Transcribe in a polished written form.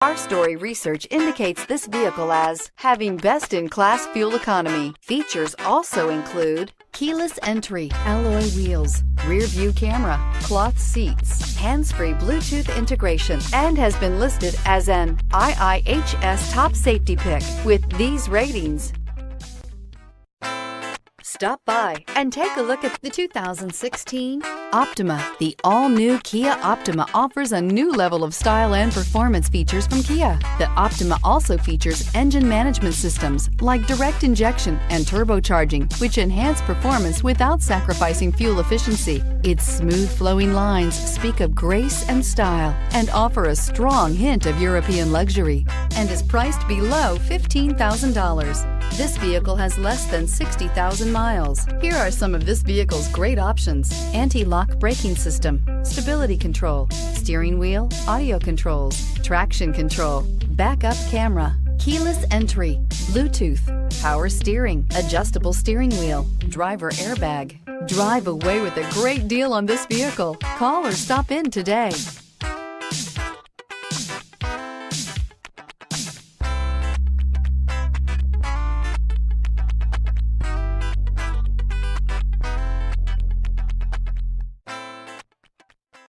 Our story research indicates this vehicle as having best-in-class fuel economy. Features also include keyless entry, alloy wheels, rear view camera, cloth seats, hands-free Bluetooth integration, and has been listed as an IIHS top safety pick with these ratings. Stop by and take a look at the 2016 Optima. The all-new Kia Optima offers a new level of style and performance features from Kia. The Optima also features engine management systems like direct injection and turbocharging, which enhance performance without sacrificing fuel efficiency. Its smooth flowing lines speak of grace and style and offer a strong hint of European luxury, and is priced below $15,000. This vehicle has less than 60,000 miles. Here are some of this vehicle's great options: anti-lock braking system, stability control, steering wheel audio controls, traction control, backup camera, keyless entry, Bluetooth, power steering, adjustable steering wheel, driver airbag. Drive away with a great deal on this vehicle. Call or stop in today.